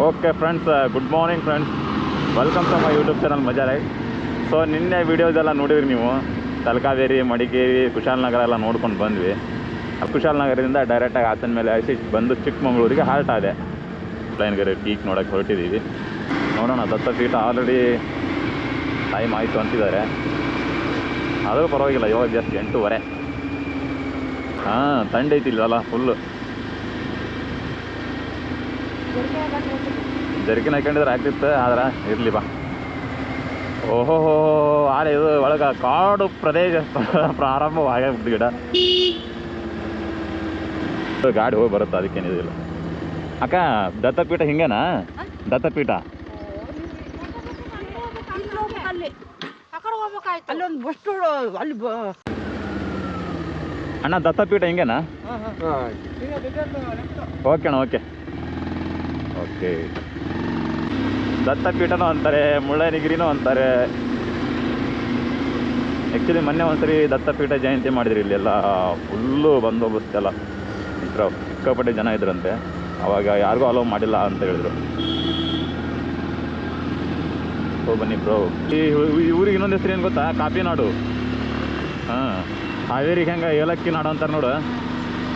Okay friends, good morning friends, welcome to my YouTube channel Maja life. So ನಿನ್ನೆ videos ಎಲ್ಲ ನೋಡಿದ್ರಿ ನೀವು. ತಲಕಾವೇರಿ, ಮಡಿಕೇರಿ, ಕುಶಾಲನಗರ ಎಲ್ಲ ನೋಡ್ಕೊಂಡು ಬಂದ್ವಿ. ಕುಶಾಲನಗರದಿಂದ ಡೈರೆಕ್ಟಾಗಿ ಹಾಸನ ಮೇಲೆ ಐಸಿ ಬಂದು ಚಿಕ್ಕಮಗಳೂರಿಗೆ ಹಾಲ್ಟ್ ಆದೆ. ಪ್ಲೈನ್ಗರಿ ಪೀಕ್ ನೋಡೋಕ್ಕೆ ಹೊರಟಿದ್ದೀವಿ. ನೋಡೋಣ, ದತ್ತಪೀಠ ಆಲ್ರೆಡಿ ಟೈಮ್ ಆಯಿತು ಅಂತಿದ್ದಾರೆ. ಆದರೂ ಪರವಾಗಿಲ್ಲ, ಇವಾಗ ಜಸ್ಟ್ 8:30. ಹಾಂ, ಥಂಡ್ ಐತಿಲ್ವಲ್ಲ ಫುಲ್ಲು. ಜರ್ಕಿನ್ ಹಾಕೊಂಡಿದ್ರೆ ಆಗ್ತಿತ್ತು, ಆದ್ರೆ ಇರಲಿ ಬಾ. ಓಹೋ, ಆರೆ ಇದು ಒಳಗೆ ಕಾಡು ಪ್ರದೇಶ ಪ್ರಾರಂಭವಾಗ್ಬಿಟ್ಟು ಗಿಡ ಗಾಡಿ ಹೋಗಿ ಬರುತ್ತೆ, ಅದಕ್ಕೇನಿದಿಲ್ಲ. ಅಕ್ಕ, ದತ್ತಪೀಠ ಹಿಂಗೇನಾ? ದತ್ತಪೀಠ ಅಣ್ಣ, ದತ್ತಪೀಠ ಹಿಂಗೇನಾ? ಓಕೆ ಅಣ್ಣ, ಓಕೆ ಓಕೆ. ದತ್ತಪೀಠನೂ ಅಂತಾರೆ, ಮುಳ್ಳಯ್ಯನಗಿರಿನೂ ಅಂತಾರೆ. ಆ್ಯಕ್ಚುಲಿ ಮೊನ್ನೆ ಒಂದ್ಸರಿ ದತ್ತಪೀಠ ಜಯಂತಿ ಮಾಡಿದ್ರಿ, ಇಲ್ಲೆಲ್ಲ ಫುಲ್ಲು ಬಂದೋಬಸ್ತ್ ಎಲ್ಲ ಇದ್ರ ಸಿಕ್ಕಾಪಟ್ಟೆ ಜನ ಇದ್ರಂತೆ. ಅವಾಗ ಯಾರಿಗೂ ಅಲೋ ಮಾಡಿಲ್ಲ ಅಂತ ಹೇಳಿದ್ರು. ಓ ಬನ್ನಿ ಬ್ರೋ. ಈ ಊರಿಗೆ ಇನ್ನೊಂದು ಹೆಸರು ಏನು ಗೊತ್ತಾ? ಕಾಫಿ ನಾಡು. ಹಾಂ, ಹಾವೇರಿಗೆ ಹೆಂಗೆ ಏಲಕ್ಕಿ ನಾಡು ಅಂತಾರೆ ನೋಡು,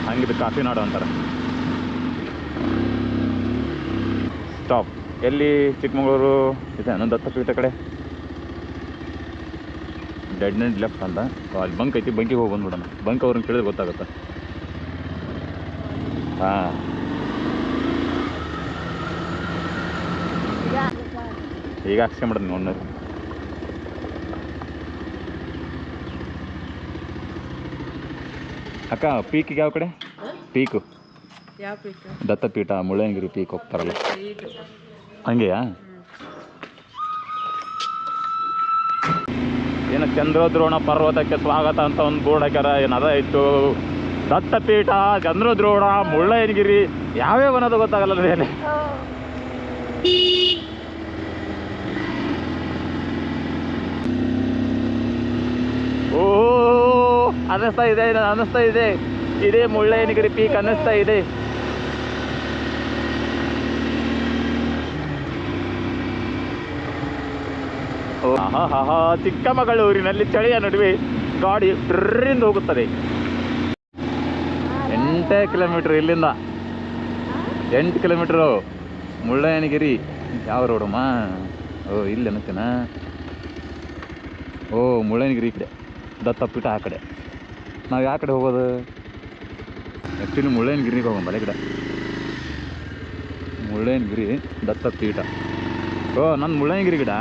ಹಂಗಿದು ಕಾಫಿ ನಾಡು ಅಂತಾರೆ. ಸ್ಟಾಪ್ ಎಲ್ಲಿ? ಚಿಕ್ಕಮಗಳೂರು ಇದೆ ನನ್ನ ದತ್ತಪೀಠ ಕಡೆ. ಡೆಡ್ ಎಂಡ್ ಲೆಫ್ಟ್ ಅಂತ ಅಲ್ಲಿ ಬಂಕ್ ಐತಿ, ಬಂಕಿಗೆ ಹೋಗಿ ಬಂದ್ಬಿಡೋಣ. ಬಂಕ್ ಅವ್ರನ್ನ ಕೇಳಿದ್ರೆ ಗೊತ್ತಾಗುತ್ತೆ. ಹಾಂ, ಈಗ ಹಾಕ್ಸ್ಕೊಂಬಿಡೋದು ನೋಡ್. ಅಕ್ಕ, ಪೀಕಿಗೆ ಯಾವ ಕಡೆ? ಪೀಕು ದತ್ತಪೀಠ, ಮುಳ್ಳಯ್ಯನಗಿರಿ ಪೀಕ್ ಹೋಗ್ತಾರಲ್ಲ, ಹಂಗೆಯಾ? ಏನು ಚಂದ್ರದ್ರೋಣ ಪರ್ವತಕ್ಕೆ ಸ್ವಾಗತ ಅಂತ ಒಂದು ಬೋರ್ಡ್ ಹಾಕ್ಯಾರ. ಏನದ ಇತ್ತು? ದತ್ತಪೀಠ, ಚಂದ್ರದ್ರೋಣ, ಮುಳ್ಳಯ್ಯನಗಿರಿ ಯಾವ್ಯಾವ ಅನ್ನೋದು ಗೊತ್ತಾಗಲ್ಲ ಮೇಲೆ. ಓ, ಅನ್ನಿಸ್ತಾ ಇದೆ ಇದೇ ಮುಳ್ಳಯ್ಯನಗಿರಿ ಪೀಕ್ ಅನ್ನಿಸ್ತಾ ಇದೆ. ಆಹಾ, ಚಿಕ್ಕಮಗಳೂರಿನಲ್ಲಿ ಚಳಿಯ ನಡುವೆ ಗಾಡಿ ಟ್ರಿಂದ ಹೋಗುತ್ತದೆ. 8 ಕಿಲೋಮೀಟ್ರ್ ಇಲ್ಲಿಂದ. 8 ಕಿಲೋಮೀಟ್ರು ಮುಳ್ಳಯ್ಯನಗಿರಿ. ಯಾವ ರೋಡಮ್ಮ? ಓ, ಇಲ್ಲಿ ಅನ್ನತ್ತೇನ? ಓ, ಮುಳ್ಳಯ್ಯನಗಿರಿ ಈ ಕಡೆ, ದತ್ತಪೀಠ ಆ ಕಡೆ. ನಾವು ಯಾವ ಕಡೆ ಹೋಗೋದು? ಆ್ಯಕ್ಚುಲಿ ಮುಳ್ಳಯ್ಯನಗಿರಿಗೆ ಹೋಗೋಣ. ಈ ಕಡೆ ಮುಳ್ಳಯ್ಯನಗಿರಿ, ದತ್ತಪೀಠ. ಓ, ನನ್ನ ಮುಳ್ಳಯ್ಯನಗಿರಿ ಗಿಡ.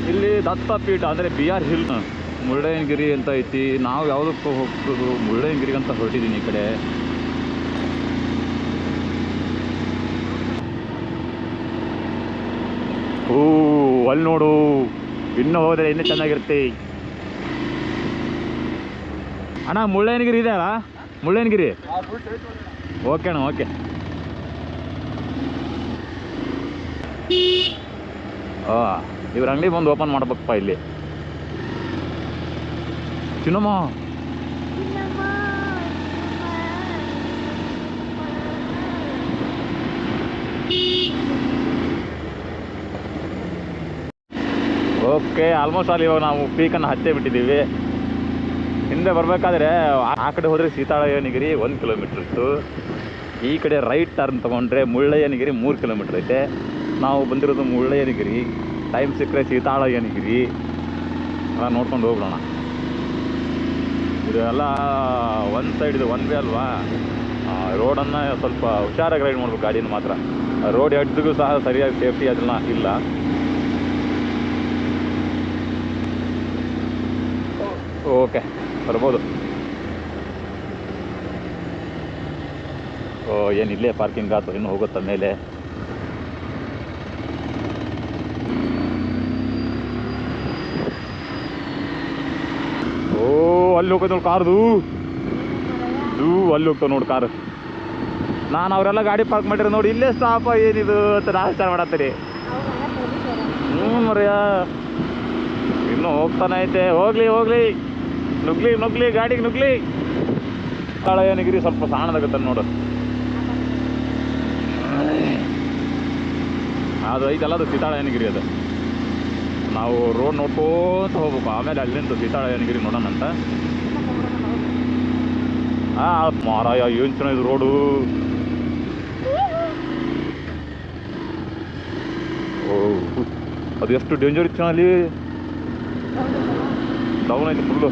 ಇಲ್ಲಿ ದತ್ತಪೀಠ ಅಂದರೆ BR ಹಿಲ್. ಮುಳ್ಳಯ್ಯನಗಿರಿ ಅಂತ ಐತಿ. ನಾವು ಯಾವುದಕ್ಕೂ ಹೋಗ್ಬೋದು, ಮುಳ್ಳಯ್ಯನಗಿರಿಗೆ ಅಂತ ಹೊರಟಿದ್ದೀನಿ ಈ ಕಡೆ. ಓ, ಅಲ್ಲಿ ನೋಡು, ಇನ್ನೂ ಹೋದರೆ ಇನ್ನೂ ಚೆನ್ನಾಗಿರುತ್ತೆ. ಅಣ್ಣ, ಮುಳ್ಳಯ್ಯನಗಿರಿ ಇದೆ ಅಲ್ಲ? ಮುಳ್ಳಯ್ಯನಗಿರಿ ಓಕೆ ಅಣ್ಣ, ಓಕೆ. ಇವ್ರ ಅಂಗಡಿ ಬಂದು ಓಪನ್ ಮಾಡ್ಬೇಕಪ್ಪ ಇಲ್ಲಿ. ಚಿನ್ನಮ್ಮ, ಓಕೆ. ಆಲ್ಮೋಸ್ಟ್ ಅಲ್ಲಿ ಇವಾಗ ನಾವು ಪೀಕನ್ನು ಹತ್ತೇ ಬಿಟ್ಟಿದ್ದೀವಿ. ಹಿಂದೆ ಬರಬೇಕಾದ್ರೆ ಆ ಕಡೆ ಹೋದರೆ ಸೀತಾಳಯ್ಯನಗಿರಿ 1 ಕಿಲೋಮೀಟ್ರ್ ಇತ್ತು. ಈ ಕಡೆ ರೈಟ್ ಟರ್ನ್ ತೊಗೊಂಡ್ರೆ ಮುಳ್ಳಯ್ಯನಗಿರಿ 3 ಕಿಲೋಮೀಟ್ರ್ ಐತೆ. ನಾವು ಬಂದಿರೋದು ಮುಳ್ಳಯ್ಯನಗಿರಿ. ಟೈಮ್ ಸಿಕ್ಕರೆ ಸೀತಾಳಯ್ಯನಗಿರಿ ಎಲ್ಲ ನೋಡ್ಕೊಂಡು ಹೋಗ್ಬಿಡೋಣ. ಇದೆಲ್ಲ ಒಂದು ಸೈಡ್, ಇದು 1 ವೇ ಅಲ್ವಾ? ರೋಡನ್ನು ಸ್ವಲ್ಪ ಹುಷಾರಾಗಿ ರೈಡ್ ಮಾಡ್ಬೇಕು ಗಾಡಿನ ಮಾತ್ರ. ರೋಡ್ ಎಡ್ಜಿಗೂ ಸಹ ಸರಿಯಾಗಿ ಸೇಫ್ಟಿ ಅದನ್ನ ಇಲ್ಲ. ಓಕೆ, ಬರ್ಬೋದು. ಓ, ಏನಿಲ್ಲೇ ಪಾರ್ಕಿಂಗ್ ಆಯ್ತು, ಇನ್ನು ಹೋಗುತ್ತಾ ಮೇಲೆ. ಓ, ಅಲ್ಲಿ ಹೋಗೋದು ನೋಡಿ ಕಾರ್ದು. ಅಲ್ಲಿ ಹೋಗ್ತಾವೆ ನೋಡಿ ಕಾರು. ನಾನು ಅವರೆಲ್ಲ ಗಾಡಿ ಪಾರ್ಕ್ ಮಾಡಿರೋ ನೋಡಿ, ಇಲ್ಲೇ ಸ್ಟಾಪ ಏನಿದು ಅಂತ ನಾನು ವಿಚಾರ ಮಾಡತ್ತೀರಿ. ಮರ್ಯ ಇನ್ನೂ ಹೋಗ್ತಾನೆ ಐತೆ. ಹೋಗ್ಲಿ ನುಗ್ಲಿ ಗಾಡಿಗೆ ನುಗ್ಲಿ. ಸೀತಾಳಯ್ಯನಗಿರಿ ಸ್ವಲ್ಪ ಸಣ್ಣದಾಗುತ್ತೆ ನೋಡು. ಅದು ಐತಲ್ಲ, ಅದು ಸೀತಾಳಯ್ಯನಗಿರಿ. ಅದು ನಾವು ರೋಡ್ ನೋಡ್ಕೋತ ಹೋಗ್ಬೇಕು, ಆಮೇಲೆ ಅಲ್ಲಿಂದ ಸೀತಾಳಯ್ಯನಗಿರಿ ನೋಡೋಣ ಅಂತ. ಮಾರಾಯ ಏನು ಚೆನ್ನಾಗಿದೆ ರೋಡು. ಅದು ಎಷ್ಟು ಡೇಂಜರ್ ಇತ್ತು ಅಲ್ಲಿ, ಡೌನ್ ಐತಿ ಫುಲ್ಲು.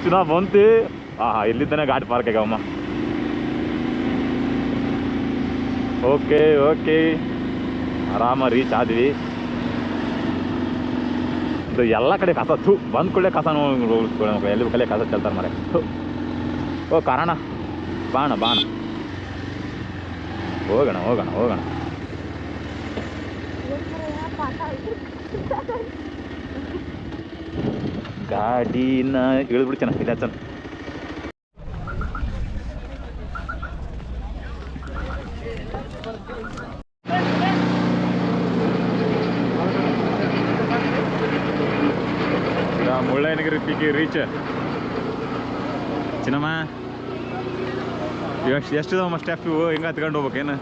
ಚಿನ್ನ ಬಂತು. ಇಲ್ಲಿದ್ದಾನೆ ಗಾಡಿ ಪಾರ್ಕ್ ಆಗ್ಯಾವಮ್ಮ. ಓಕೆ ಓಕೆ, ಆರಾಮ ರೀಚ್ ಆದ್ವಿ. ಇದು ಎಲ್ಲ ಕಡೆ ಕಸ ಬಂದ ಕೂಡಲೇ ಕಸ ನೋಡ್ಕೊಳ್ಳಿ, ಎಲ್ಲಿ ಕಲೆ ಕಸ ಚೆಲ್ತಾರೆ ಮರೆ. ಓ ಕಾರಣ ಬಾಣ ಬಾಣ, ಹೋಗೋಣ ಹೋಗೋಣ ಹೋಗೋಣ. ಗಾಡಿನ ಇಳಿದ್ಬಿಡು ಚೆನ್ನಾಗಿ, ಇಲ್ಲ ಚೆನ್ನ. ಮುಳ್ಳಯ್ಯನಗಿರಿ ಪೀಕಿ ರೀಚ್. ಚಿನ್ನಮ್ಮ ಎಷ್ಟು ಸ್ಟೆಪ್ ಇವು, ಹಿಂಗೆ ಹತ್ಕೊಂಡು ಹೋಗ್ಬೇಕೇನು?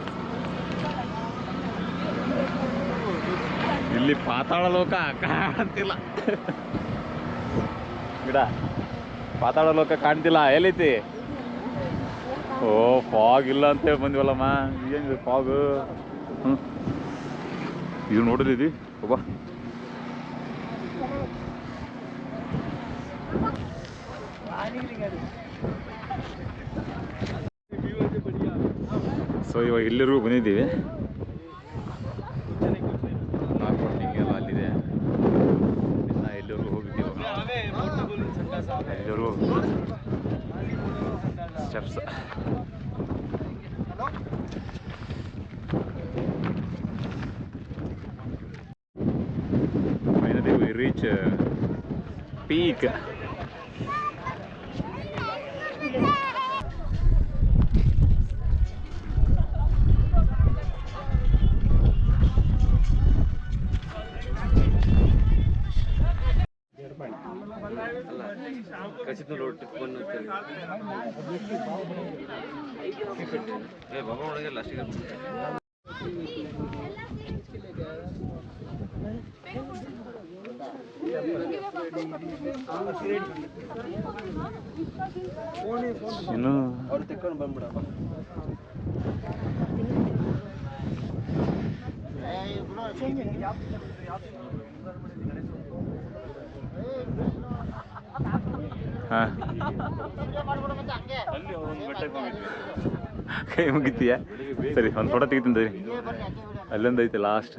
ಇಲ್ಲಿ ಪಾತಾಳ ಲೋಕ ಕಾಣ್ತಿಲ್ಲ ಗಿಡ, ಪಾತಾಳ ಲೋಕ ಕಾಣ್ತಿಲ್ಲ. ಎಲ್ಲೈತಿ? ಓ ಫಾಗ್ ಇಲ್ಲ ಅಂತೇಳಿ ಬಂದಿವಲ್ಲಮ್ಮ. ಏನಿದೆ ಫಾಗ್? ಇದು ನೋಡಿದ್ವಿ ಒಬ್ಬ. ಸೊ ಇವಾಗ ಇಲ್ಲಿವರೆಗೂ ಬಂದಿದ್ದೀವಿ. ಎಲ್ಲ ಅಲ್ಲಿದೆ, ಇನ್ನು ಎಲ್ಲಿವರೆಗೂ ಹೋಗಿದ್ದೀವಿ. ಎಲ್ಲಿವರೆಗೂ steps. Finally we reach peak. ಇನ್ನು ಅವ್ರು ತೆಕ್ಕೊಂಡು ಬಂದ್ಬಿಡಪ್ಪ. ಹಾಂ ಕೈ ಮುಗಿತೀಯ? ಸರಿ, ಒಂದು ಫೋಟೋ ತೆಗಿತೀನಿ. ಅಲ್ಲೊಂದು ಐತೆ ಲಾಸ್ಟ್.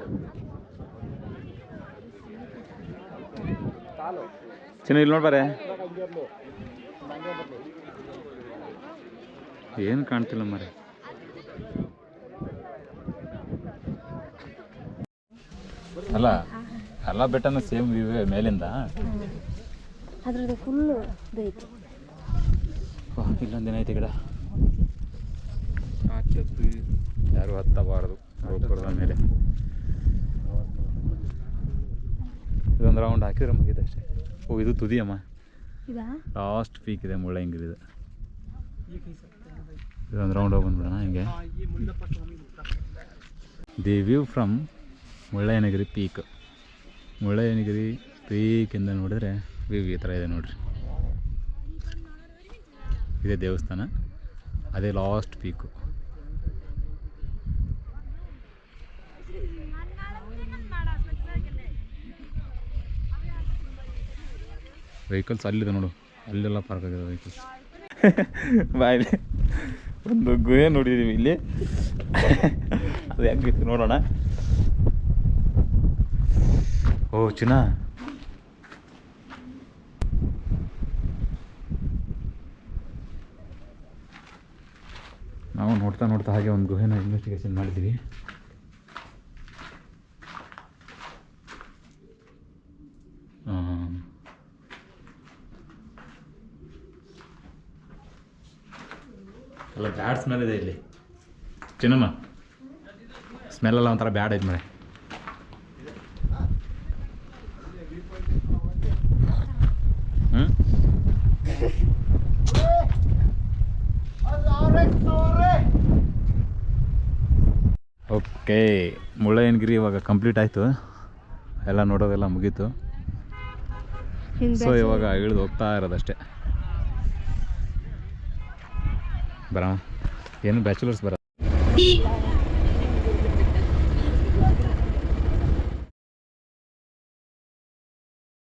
ಚಿನ್ನ ಇಲ್ಲಿ ನೋಡ್ಬಾರೆ, ಏನು ಕಾಣ್ತಿಲ್ಲ ಮರೆ. ಅಲ್ಲ ಎಲ್ಲ ಬೆಟ್ಟನೂ ಸೇಮ್ ವ್ಯೂ ಮೇಲಿಂದ. ಇಲ್ಲೊಂದೇನೈತೆ ಗಿಡ, ಯಾರು ಹತ್ತಬಾರದು ಗೋಪುರದ ಮೇಲೆ. ಇದೊಂದು ರೌಂಡ್ ಹಾಕಿದ್ರೆ ಮುಗಿದೆ ಅಷ್ಟೇ. ಓ ಇದು ತುದಿಯಮ್ಮ, ಲಾಸ್ಟ್ ಪೀಕ್ ಇದೆ ಮುಳ್ಳಯ್ಯನಗಿರಿ. ಇದೊಂದು ರೌಂಡ್ ಹೋಗಿ ಬಂದ್ಬಿಡೋಣ ಹಿಂಗೆ. The view from Mullayyanagiri peak. Mullayyanagiri ಪೀಕಿಂದ ನೋಡಿದ್ರೆ ವ್ಯೂ ಈ ಥರ ಇದೆ ನೋಡ್ರಿ. ಇದೇ ದೇವಸ್ಥಾನ, ಅದೇ ಲಾಸ್ಟ್ ಪೀಕು. ವೆಹಿಕಲ್ಸ್ ಅಲ್ಲಿದೆ ನೋಡು, ಅಲ್ಲೆಲ್ಲ ಪಾರ್ಕ್ ಆಗಿದೆ ವೆಹಿಕಲ್ಸ್. ಬಾಯಲ್ಲಿ ಒಂದು ಗುಹೆ ನೋಡಿದ್ದೀವಿ ಇಲ್ಲಿ, ಅದು ಹೆಂಗಿತ್ತು ನೋಡೋಣ. ಓ ಚಿನ್ನ, ನಾವು ನೋಡ್ತಾ ನೋಡ್ತಾ ಹಾಗೆ ಒಂದು ಗುಹೆನ ಇನ್ವೆಸ್ಟಿಗೇಷನ್ ಮಾಡಿದ್ದೀವಿ. ಎಲ್ಲ ಬ್ಯಾಡ್ ಸ್ಮೆಲ್ ಇದೆ ಇಲ್ಲಿ ಚಿನ್ನಮ್ಮ. ಸ್ಮೆಲ್ಲೆಲ್ಲ ಒಂಥರ ಬ್ಯಾಡ್ ಐತೆ ಮರೆ. ಓಕೆ, ಮುಳ್ಳಯ್ಯನಗಿರಿ ಇವಾಗ ಕಂಪ್ಲೀಟ್ ಆಯಿತು, ಎಲ್ಲ ನೋಡೋದೆಲ್ಲ ಮುಗೀತು. ಸೊ ಇವಾಗ ಇಳಿದು ಹೋಗ್ತಾ ಇರೋದಷ್ಟೇ. ಬರೋಣ, ಏನು ಬ್ಯಾಚುಲರ್ಸ್ ಬರೋದು.